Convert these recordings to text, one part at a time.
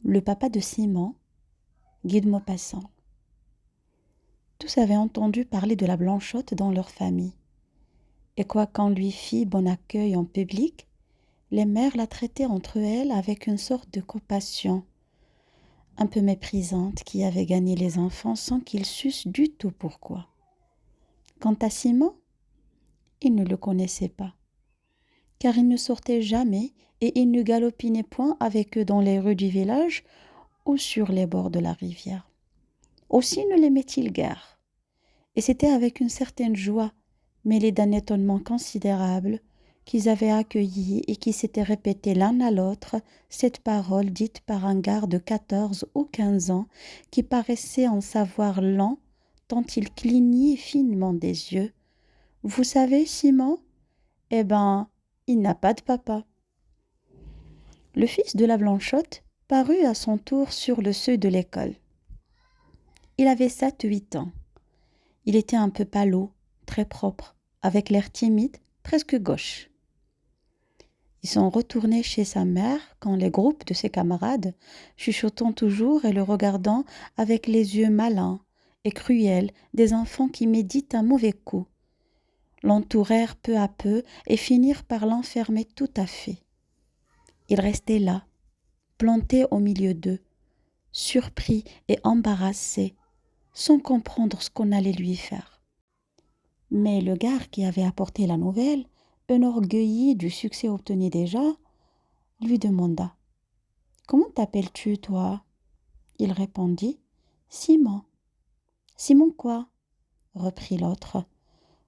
le papa de Simon, Guy de Maupassant. Tous avaient entendu parler de la Blanchotte dans leur famille. Et quoiqu'on lui fît bon accueil en public, les mères la traitaient entre elles avec une sorte de compassion, un peu méprisante, qui avait gagné les enfants sans qu'ils sussent du tout pourquoi. Quant à Simon, il ne le connaissait pas, car il ne sortait jamais et il ne galopinait point avec eux dans les rues du village ou sur les bords de la rivière. Aussi ne l'aimait-il guère, et c'était avec une certaine joie, mêlée d'un étonnement considérable, qu'ils avaient accueilli et qui s'étaient répétés l'un à l'autre cette parole dite par un gars de 14 ou 15 ans qui paraissait en savoir long tant il clignait finement des yeux. « Vous savez, Simon, eh ben, il n'a pas de papa. » Le fils de la Blanchotte parut à son tour sur le seuil de l'école. Il avait 7-8 ans. Il était un peu palot, très propre, avec l'air timide, presque gauche. Ils sont retournés chez sa mère quand les groupes de ses camarades, chuchotant toujours et le regardant avec les yeux malins et cruels des enfants qui méditent un mauvais coup, l'entourèrent peu à peu et finirent par l'enfermer tout à fait. Il restait là, planté au milieu d'eux, surpris et embarrassé, sans comprendre ce qu'on allait lui faire. Mais le gars qui avait apporté la nouvelle, enorgueilli du succès obtenu déjà, lui demanda « Comment t'appelles-tu, toi ?» Il répondit « Simon. »« Simon quoi ?» reprit l'autre.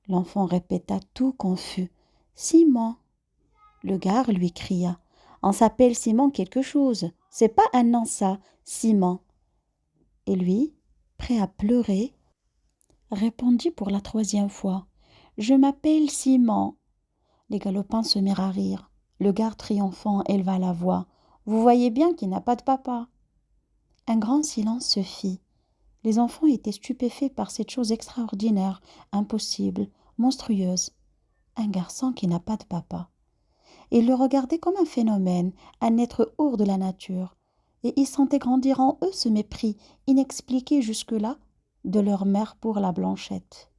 L'enfant répéta tout confus « Simon. » Le gars lui cria « On s'appelle Simon quelque chose. C'est pas un nom ça, Simon. » Et lui, prêt à pleurer, répondit pour la 3e fois « Je m'appelle Simon. » Les galopins se mirent à rire. Le gars triomphant éleva la voix. « Vous voyez bien qu'il n'a pas de papa. » Un grand silence se fit. Les enfants étaient stupéfaits par cette chose extraordinaire, impossible, monstrueuse. Un garçon qui n'a pas de papa. Ils le regardaient comme un phénomène, un être hors de la nature. Et ils sentaient grandir en eux ce mépris, inexpliqué jusque-là, de leur mère pour la Blanchette.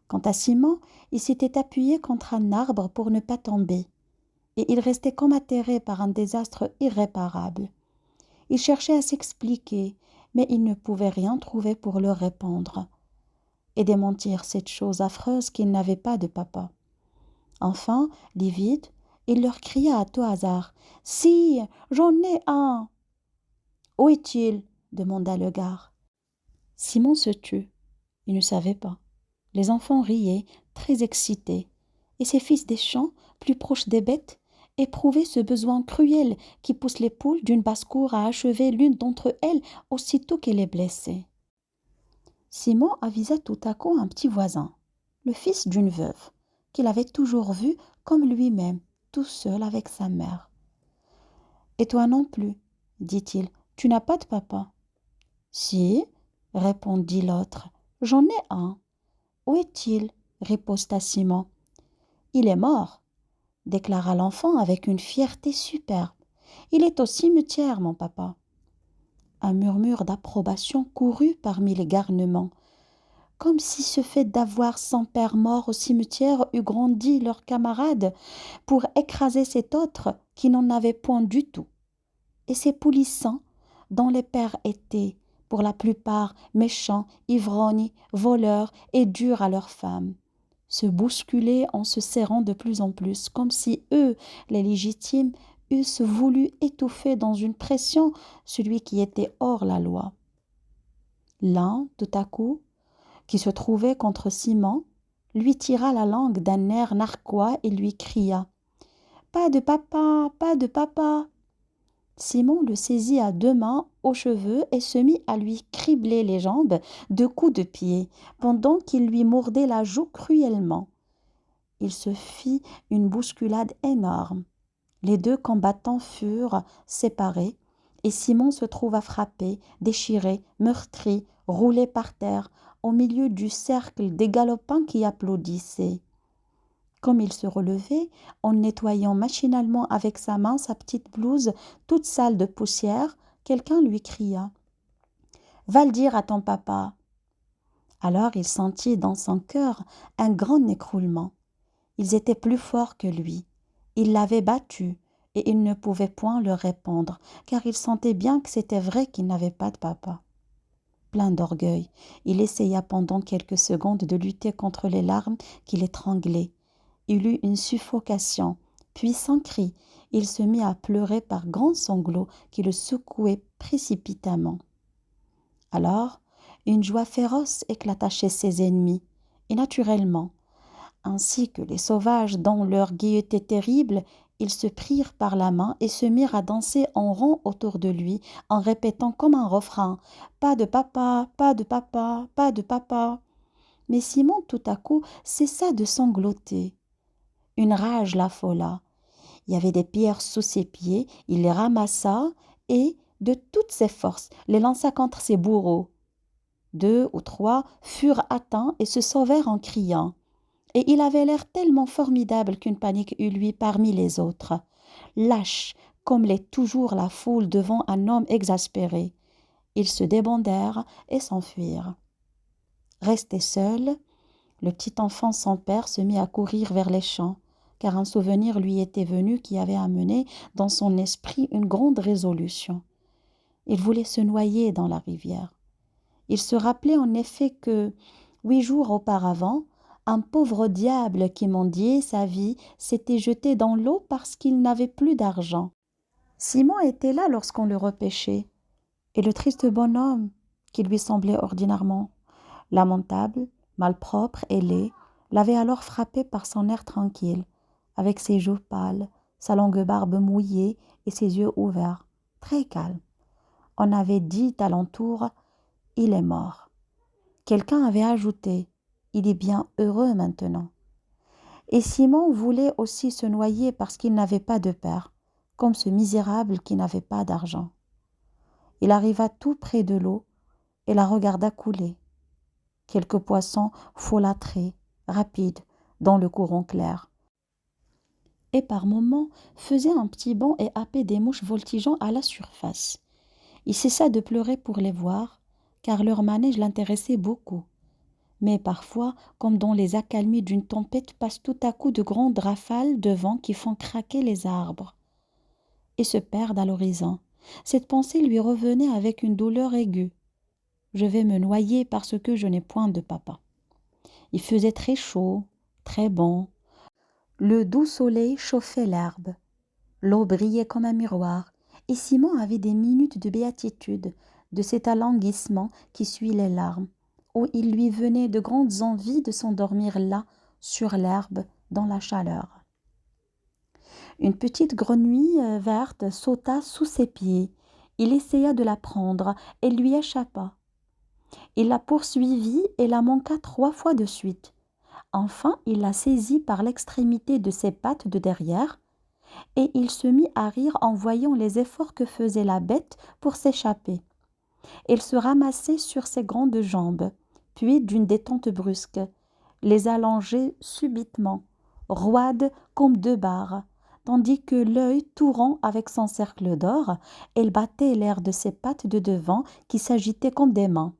Quant à Simon, il s'était appuyé contre un arbre pour ne pas tomber, et il restait comme atterré par un désastre irréparable. Il cherchait à s'expliquer, mais il ne pouvait rien trouver pour leur répondre, et démentir cette chose affreuse qu'il n'avait pas de papa. Enfin, livide, il leur cria à tout hasard « Si, j'en ai un !»« Où est-il ?» demanda le gars. Simon se tut. Il ne savait pas. Les enfants riaient, très excités, et ces fils des champs, plus proches des bêtes, éprouvaient ce besoin cruel qui pousse les poules d'une basse-cour à achever l'une d'entre elles aussitôt qu'elle est blessée. Simon avisa tout à coup un petit voisin, le fils d'une veuve, qu'il avait toujours vu comme lui-même, tout seul avec sa mère. « Et toi non plus, dit-il, tu n'as pas de papa. »« Si, répondit l'autre, j'en ai un. »« Où est-il » riposta Simon. « Il est mort, déclara l'enfant avec une fierté superbe. « Il est au cimetière, mon papa. » Un murmure d'approbation courut parmi les garnements, comme si ce fait d'avoir son père mort au cimetière eût grandi leurs camarades pour écraser cet autre qui n'en avait point du tout. Et ces poulissants, dont les pères étaient, pour la plupart, méchants, ivrognes, voleurs et durs à leurs femmes, se bousculaient en se serrant de plus en plus, comme si eux, les légitimes, eussent voulu étouffer dans une pression celui qui était hors la loi. L'un, tout à coup, qui se trouvait contre Simon, lui tira la langue d'un air narquois et lui cria « Pas de papa, pas de papa !» Simon le saisit à 2 mains aux cheveux et se mit à lui cribler les jambes de coups de pied, pendant qu'il lui mordait la joue cruellement. Il se fit une bousculade énorme. Les 2 combattants furent séparés, et Simon se trouva frappé, déchiré, meurtri, roulé par terre, au milieu du cercle des galopins qui applaudissaient. Comme il se relevait, en nettoyant machinalement avec sa main sa petite blouse toute sale de poussière, quelqu'un lui cria: Va le dire à ton papa. Alors il sentit dans son cœur un grand écroulement. Ils étaient plus forts que lui. Ils l'avaient battu, et il ne pouvait point leur répondre, car il sentait bien que c'était vrai qu'il n'avait pas de papa. Plein d'orgueil, il essaya pendant quelques secondes de lutter contre les larmes qui l'étranglaient. Il eut une suffocation, puis sans cri, il se mit à pleurer par grands sanglots qui le secouaient précipitamment. Alors, une joie féroce éclata chez ses ennemis, et naturellement, ainsi que les sauvages dans leur gaieté terrible, ils se prirent par la main et se mirent à danser en rond autour de lui, en répétant comme un refrain: Pas de papa, pas de papa, pas de papa. Mais Simon, tout à coup, cessa de sangloter. Une rage l'affola. Il y avait des pierres sous ses pieds, il les ramassa et, de toutes ses forces, les lança contre ses bourreaux. 2 ou 3 furent atteints et se sauvèrent en criant. Et il avait l'air tellement formidable qu'une panique eut lieu parmi les autres. Lâches, comme l'est toujours la foule devant un homme exaspéré, ils se débandèrent et s'enfuirent. Resté seul, le petit enfant sans père se mit à courir vers les champs, car un souvenir lui était venu qui avait amené dans son esprit une grande résolution. Il voulait se noyer dans la rivière. Il se rappelait en effet que, 8 jours auparavant, un pauvre diable qui mendiait sa vie s'était jeté dans l'eau parce qu'il n'avait plus d'argent. Simon était là lorsqu'on le repêchait, et le triste bonhomme, qui lui semblait ordinairement lamentable, malpropre et laid, l'avait alors frappé par son air tranquille, avec ses joues pâles, sa longue barbe mouillée et ses yeux ouverts, très calme. On avait dit alentour: « Il est mort ». Quelqu'un avait ajouté: « Il est bien heureux maintenant ». Et Simon voulait aussi se noyer parce qu'il n'avait pas de père, comme ce misérable qui n'avait pas d'argent. Il arriva tout près de l'eau et la regarda couler. Quelques poissons folâtraient, rapides, dans le courant clair, et par moments faisaient un petit bond et happaient des mouches voltigeant à la surface. Il cessa de pleurer pour les voir, car leur manège l'intéressait beaucoup. Mais parfois, comme dans les accalmies d'une tempête, passent tout à coup de grandes rafales de vent qui font craquer les arbres et se perdent à l'horizon. Cette pensée lui revenait avec une douleur aiguë. Je vais me noyer parce que je n'ai point de papa. Il faisait très chaud, très bon. Le doux soleil chauffait l'herbe. L'eau brillait comme un miroir, et Simon avait des minutes de béatitude, de cet alanguissement qui suit les larmes, où il lui venait de grandes envies de s'endormir là, sur l'herbe, dans la chaleur. Une petite grenouille verte sauta sous ses pieds. Il essaya de la prendre, elle lui échappa. Il la poursuivit et la manqua 3 fois de suite. Enfin, il la saisit par l'extrémité de ses pattes de derrière, et il se mit à rire en voyant les efforts que faisait la bête pour s'échapper. Elle se ramassait sur ses grandes jambes, puis d'une détente brusque, les allongeait subitement, roide comme 2 barres, tandis que l'œil tout rond avec son cercle d'or, elle battait l'air de ses pattes de devant qui s'agitaient comme des mains.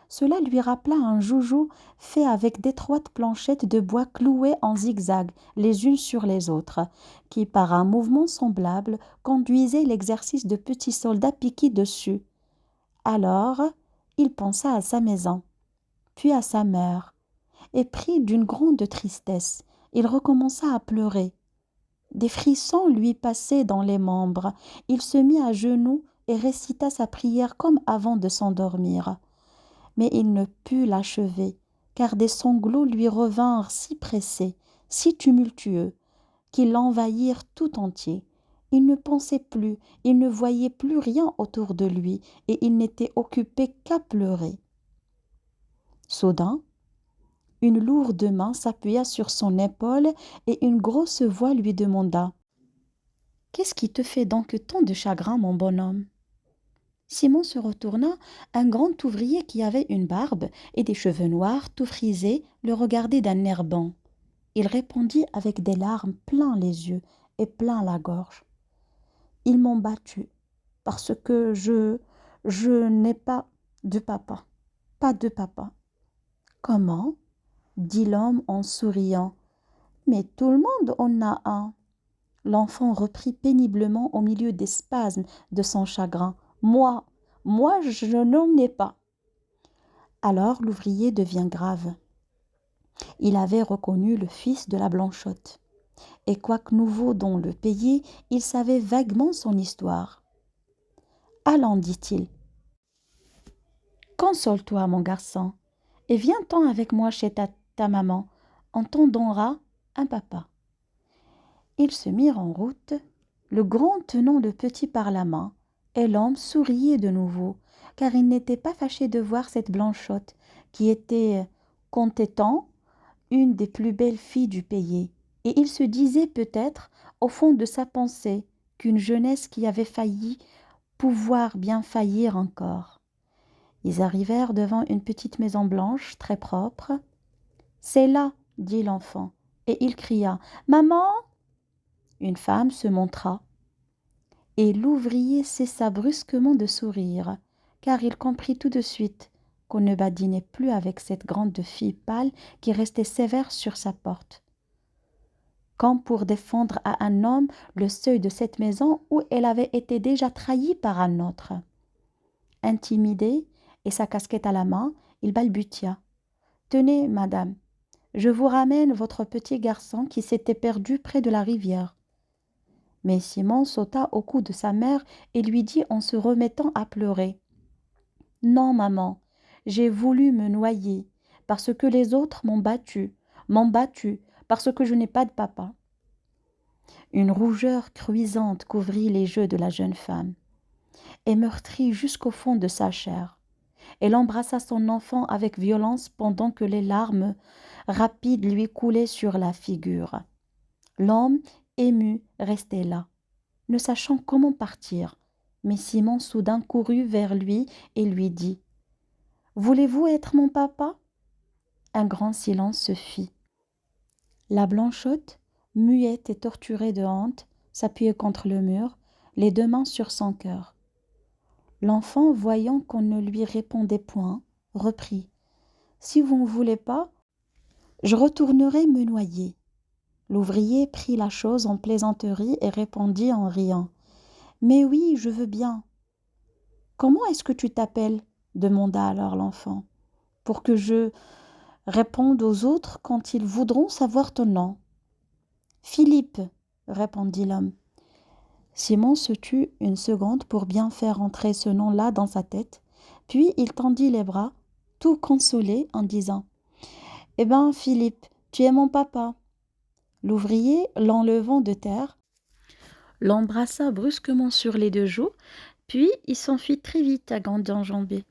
Cela lui rappela un joujou fait avec d'étroites planchettes de bois clouées en zigzag les unes sur les autres, qui, par un mouvement semblable, conduisait l'exercice de petits soldats piqués dessus. Alors, il pensa à sa maison, puis à sa mère, et pris d'une grande tristesse, il recommença à pleurer. Des frissons lui passaient dans les membres. Il se mit à genoux et récita sa prière comme avant de s'endormir. Mais il ne put l'achever, car des sanglots lui revinrent si pressés, si tumultueux, qu'ils l'envahirent tout entier. Il ne pensait plus, il ne voyait plus rien autour de lui, et il n'était occupé qu'à pleurer. Soudain, une lourde main s'appuya sur son épaule et une grosse voix lui demanda: « Qu'est-ce qui te fait donc tant de chagrin, mon bonhomme ?» Simon se retourna. Un grand ouvrier qui avait une barbe et des cheveux noirs tout frisés le regardait d'un air bon. Il répondit avec des larmes plein les yeux et plein la gorge. Ils m'ont battu parce que je n'ai pas de papa. Pas de papa. Comment? Dit l'homme en souriant. Mais tout le monde en a un. L'enfant reprit péniblement au milieu des spasmes de son chagrin. Moi, je n'en ai pas. Alors l'ouvrier devient grave. Il avait reconnu le fils de la Blanchotte. Et quoique nouveau dans le pays, il savait vaguement son histoire. Allons, dit-il, console-toi, mon garçon, et viens-t'en avec moi chez ta maman. On t'en donnera un papa. Ils se mirent en route, le grand tenant le petit par la main, et l'homme souriait de nouveau, car il n'était pas fâché de voir cette Blanchotte, qui était, comptait-on, une des plus belles filles du pays, et il se disait peut-être, au fond de sa pensée, qu'une jeunesse qui avait failli pouvoir bien faillir encore. Ils arrivèrent devant une petite maison blanche, très propre. « C'est là, dit l'enfant, et il cria « Maman !» Une femme se montra, et l'ouvrier cessa brusquement de sourire, car il comprit tout de suite qu'on ne badinait plus avec cette grande fille pâle qui restait sévère sur sa porte, comme pour défendre à un homme le seuil de cette maison où elle avait été déjà trahie par un autre. Intimidé, et sa casquette à la main, il balbutia. « Tenez, madame, je vous ramène votre petit garçon qui s'était perdu près de la rivière. » Mais Simon sauta au cou de sa mère et lui dit en se remettant à pleurer. « Non, maman, j'ai voulu me noyer, parce que les autres m'ont battu, parce que je n'ai pas de papa. » Une rougeur cuisante couvrit les yeux de la jeune femme, et meurtrit jusqu'au fond de sa chair. Elle embrassa son enfant avec violence pendant que les larmes rapides lui coulaient sur la figure. L'homme, ému, restait là, ne sachant comment partir. Mais Simon soudain courut vers lui et lui dit « Voulez-vous être mon papa ?» Un grand silence se fit. La Blanchotte, muette et torturée de honte, s'appuyait contre le mur, les deux mains sur son cœur. L'enfant, voyant qu'on ne lui répondait point, reprit. « Si vous ne voulez pas, je retournerai me noyer. » L'ouvrier prit la chose en plaisanterie et répondit en riant. « Mais oui, je veux bien. »« Comment est-ce que tu t'appelles » demanda alors l'enfant. « Pour que je réponde aux autres quand ils voudront savoir ton nom. »« Philippe, » répondit l'homme. Simon se tut une seconde pour bien faire entrer ce nom-là dans sa tête, puis il tendit les bras, tout consolé, en disant « Eh bien, Philippe, tu es mon papa. » L'ouvrier, l'enlevant de terre, l'embrassa brusquement sur les deux joues, puis il s'enfuit très vite à grandes enjambées.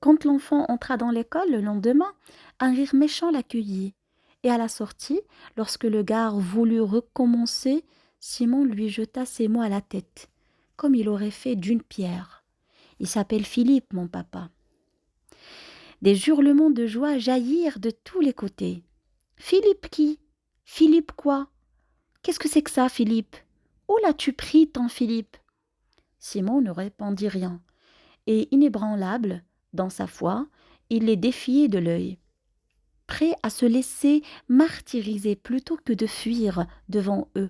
Quand l'enfant entra dans l'école le lendemain, un rire méchant l'accueillit, et à la sortie, lorsque le gars voulut recommencer, Simon lui jeta ces mots à la tête, comme il aurait fait d'une pierre. « Il s'appelle Philippe, mon papa. » Des hurlements de joie jaillirent de tous les côtés. « Philippe qui? Philippe quoi? Qu'est-ce que c'est que ça, Philippe? Où l'as-tu pris, ton Philippe ?» Simon ne répondit rien, et inébranlable dans sa foi, il les défiait de l'œil, prêt à se laisser martyriser plutôt que de fuir devant eux.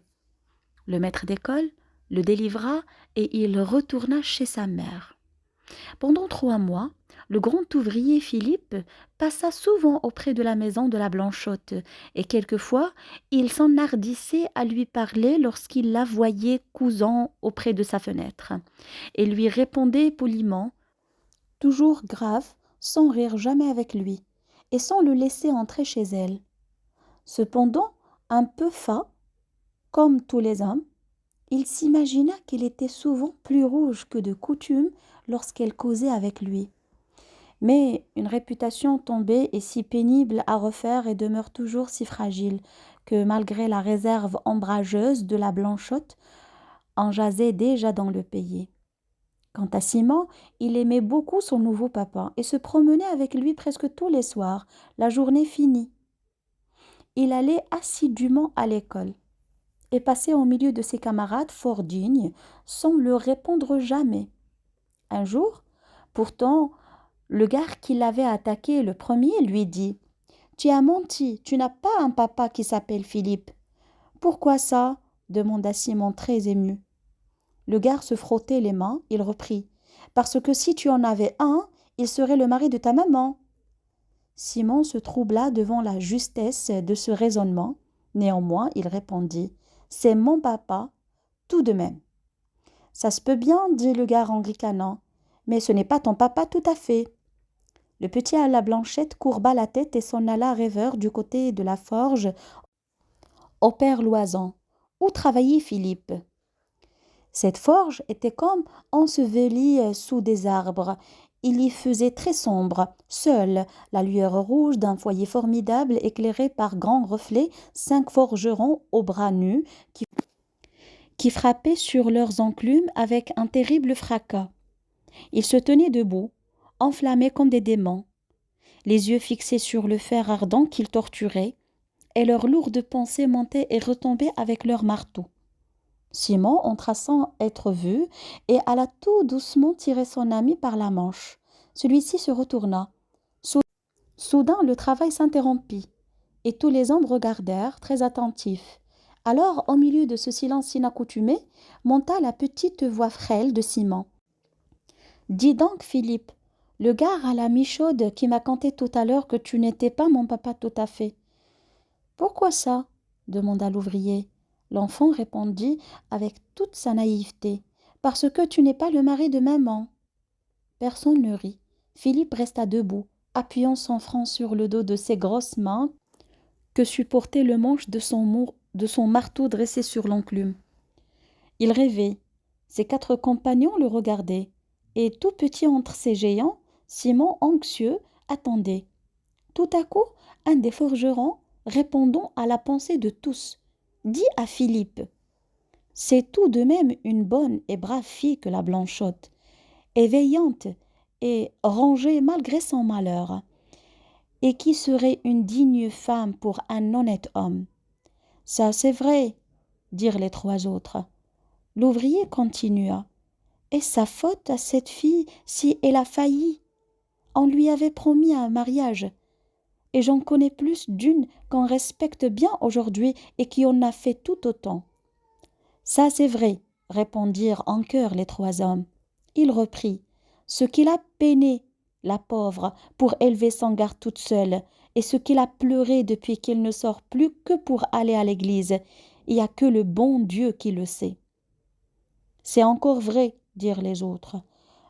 Le maître d'école le délivra et il retourna chez sa mère. Pendant 3 mois, le grand ouvrier Philippe passa souvent auprès de la maison de la Blanchotte, et quelquefois il s'enhardissait à lui parler lorsqu'il la voyait cousant auprès de sa fenêtre, et lui répondait poliment, toujours grave, sans rire jamais avec lui, et sans le laisser entrer chez elle. Cependant, un peu fat, comme tous les hommes, il s'imagina qu'elle était souvent plus rouge que de coutume lorsqu'elle causait avec lui. Mais une réputation tombée est si pénible à refaire et demeure toujours si fragile que, malgré la réserve ombrageuse de la Blanchotte, on jasait déjà dans le pays. Quant à Simon, il aimait beaucoup son nouveau papa et se promenait avec lui presque tous les soirs, la journée finie. il allait assidûment à l'école et passait au milieu de ses camarades fort dignes, sans leur répondre jamais. Un jour, pourtant, le gars qui l'avait attaqué le premier lui dit: Tu as menti, tu n'as pas un papa qui s'appelle Philippe. Pourquoi ça? Demanda Simon très ému. Le gars se frottait les mains, il reprit: Parce que si tu en avais un, il serait le mari de ta maman. Simon se troubla devant la justesse de ce raisonnement. Néanmoins, il répondit: C'est mon papa, tout de même. Ça se peut bien, dit le gars en ricanant, mais ce n'est pas ton papa tout à fait. Le petit à la blanchette courba la tête et s'en alla rêveur du côté de la forge au père Loison, où travaillait Philippe. Cette forge était comme ensevelie sous des arbres. Il y faisait très sombre. Seule la lueur rouge d'un foyer formidable éclairé par grands reflets 5 forgerons aux bras nus qui frappaient sur leurs enclumes avec un terrible fracas. Ils se tenaient debout, enflammés comme des démons, les yeux fixés sur le fer ardent qu'ils torturaient, et leurs lourdes pensées montaient et retombaient avec leurs marteaux. Simon entra sans être vu et alla tout doucement tirer son ami par la manche. Celui-ci se retourna. Soudain, le travail s'interrompit, et tous les hommes regardèrent, très attentifs. Alors, au milieu de ce silence inaccoutumé, monta la petite voix frêle de Simon. « Dis donc, Philippe, le gars à la mi-chaude qui m'a conté tout à l'heure que tu n'étais pas mon papa tout à fait. »« Pourquoi ça ?» demanda l'ouvrier. L'enfant répondit avec toute sa naïveté: « Parce que tu n'es pas le mari de maman. » Personne ne rit. Philippe resta debout, appuyant son front sur le dos de ses grosses mains que supportait le manche de son marteau dressé sur l'enclume. Il rêvait. Ses 4 compagnons le regardaient, et tout petit entre ces géants, Simon, anxieux, attendait. Tout à coup, un des forgerons, répondant à la pensée de tous, dit à Philippe: « C'est tout de même une bonne et brave fille que la Blanchotte, éveillante et rangée malgré son malheur, et qui serait une digne femme pour un honnête homme. » « Ça, c'est vrai, » dirent les 3 autres. L'ouvrier continua: « Est-ce sa faute à cette fille si elle a failli? On lui avait promis un mariage, et j'en connais plus d'une qu'on respecte bien aujourd'hui et qui en a fait tout autant. »« Ça, c'est vrai, » répondirent en chœur les 3 hommes. Il reprit: « Ce qu'il a peiné, la pauvre, pour élever son gars toute seule, et ce qu'il a pleuré depuis qu'il ne sort plus que pour aller à l'église, il n'y a que le bon Dieu qui le sait. » « C'est encore vrai, » dirent les autres.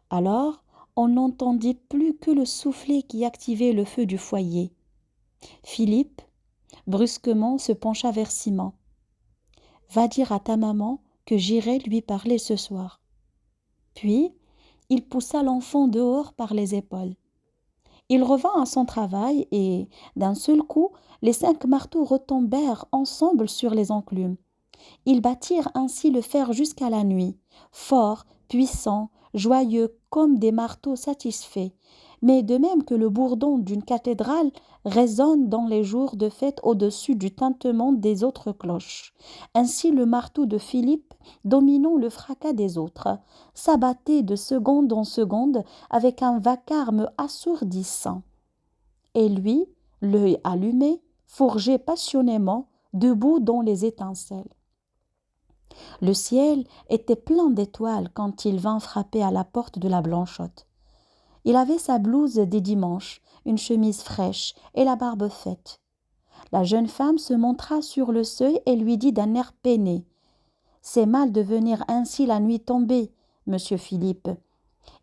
Alors, on n'entendit plus que le soufflet qui activait le feu du foyer. Philippe, brusquement, se pencha vers Simon. « Va dire à ta maman que j'irai lui parler ce soir. » Puis, il poussa l'enfant dehors par les épaules. Il revint à son travail et, d'un seul coup, les 5 marteaux retombèrent ensemble sur les enclumes. Ils battirent ainsi le fer jusqu'à la nuit, forts, puissants, joyeux comme des marteaux satisfaits, mais de même que le bourdon d'une cathédrale résonne dans les jours de fête au-dessus du tintement des autres cloches. Ainsi le marteau de Philippe, dominant le fracas des autres, s'abattait de seconde en seconde avec un vacarme assourdissant. Et lui, l'œil allumé, forgeait passionnément, debout dans les étincelles. Le ciel était plein d'étoiles quand il vint frapper à la porte de la Blanchotte. Il avait sa blouse des dimanches, une chemise fraîche et la barbe faite. La jeune femme se montra sur le seuil et lui dit d'un air peiné: « C'est mal de venir ainsi la nuit tombée, monsieur Philippe. »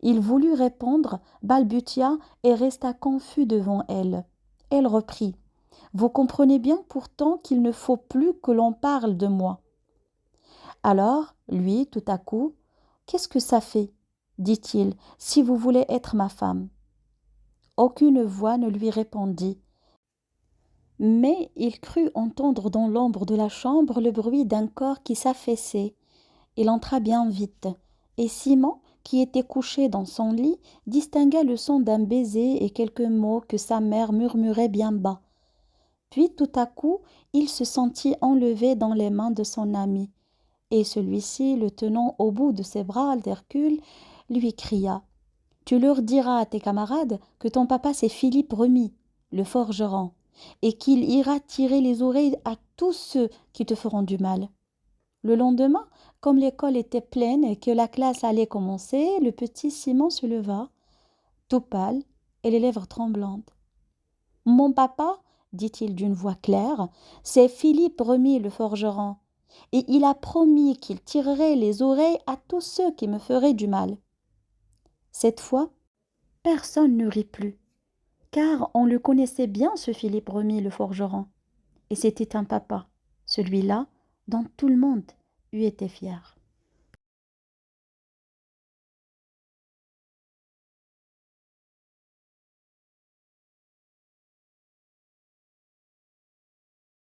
Il voulut répondre, balbutia et resta confus devant elle. Elle reprit: « Vous comprenez bien pourtant qu'il ne faut plus que l'on parle de moi. » Alors, lui, tout à coup: « Qu'est-ce que ça fait, dit-il, si vous voulez être ma femme ?» Aucune voix ne lui répondit, mais il crut entendre dans l'ombre de la chambre le bruit d'un corps qui s'affaissait. Il entra bien vite, et Simon, qui était couché dans son lit, distingua le son d'un baiser et quelques mots que sa mère murmurait bien bas. Puis tout à coup, il se sentit enlevé dans les mains de son ami, et celui-ci, le tenant au bout de ses bras d'Hercule, lui cria: Tu leur diras à tes camarades que ton papa c'est Philippe Remy, le forgeron, et qu'il ira tirer les oreilles à tous ceux qui te feront du mal. Le lendemain, comme l'école était pleine et que la classe allait commencer, le petit Simon se leva, tout pâle et les lèvres tremblantes. Mon papa, dit-il d'une voix claire, c'est Philippe Remy le forgeron, et il a promis qu'il tirerait les oreilles à tous ceux qui me feraient du mal. Cette fois, personne ne rit plus, car on le connaissait bien, ce Philippe Remy le forgeron, et c'était un papa, celui-là dont tout le monde eût été fier.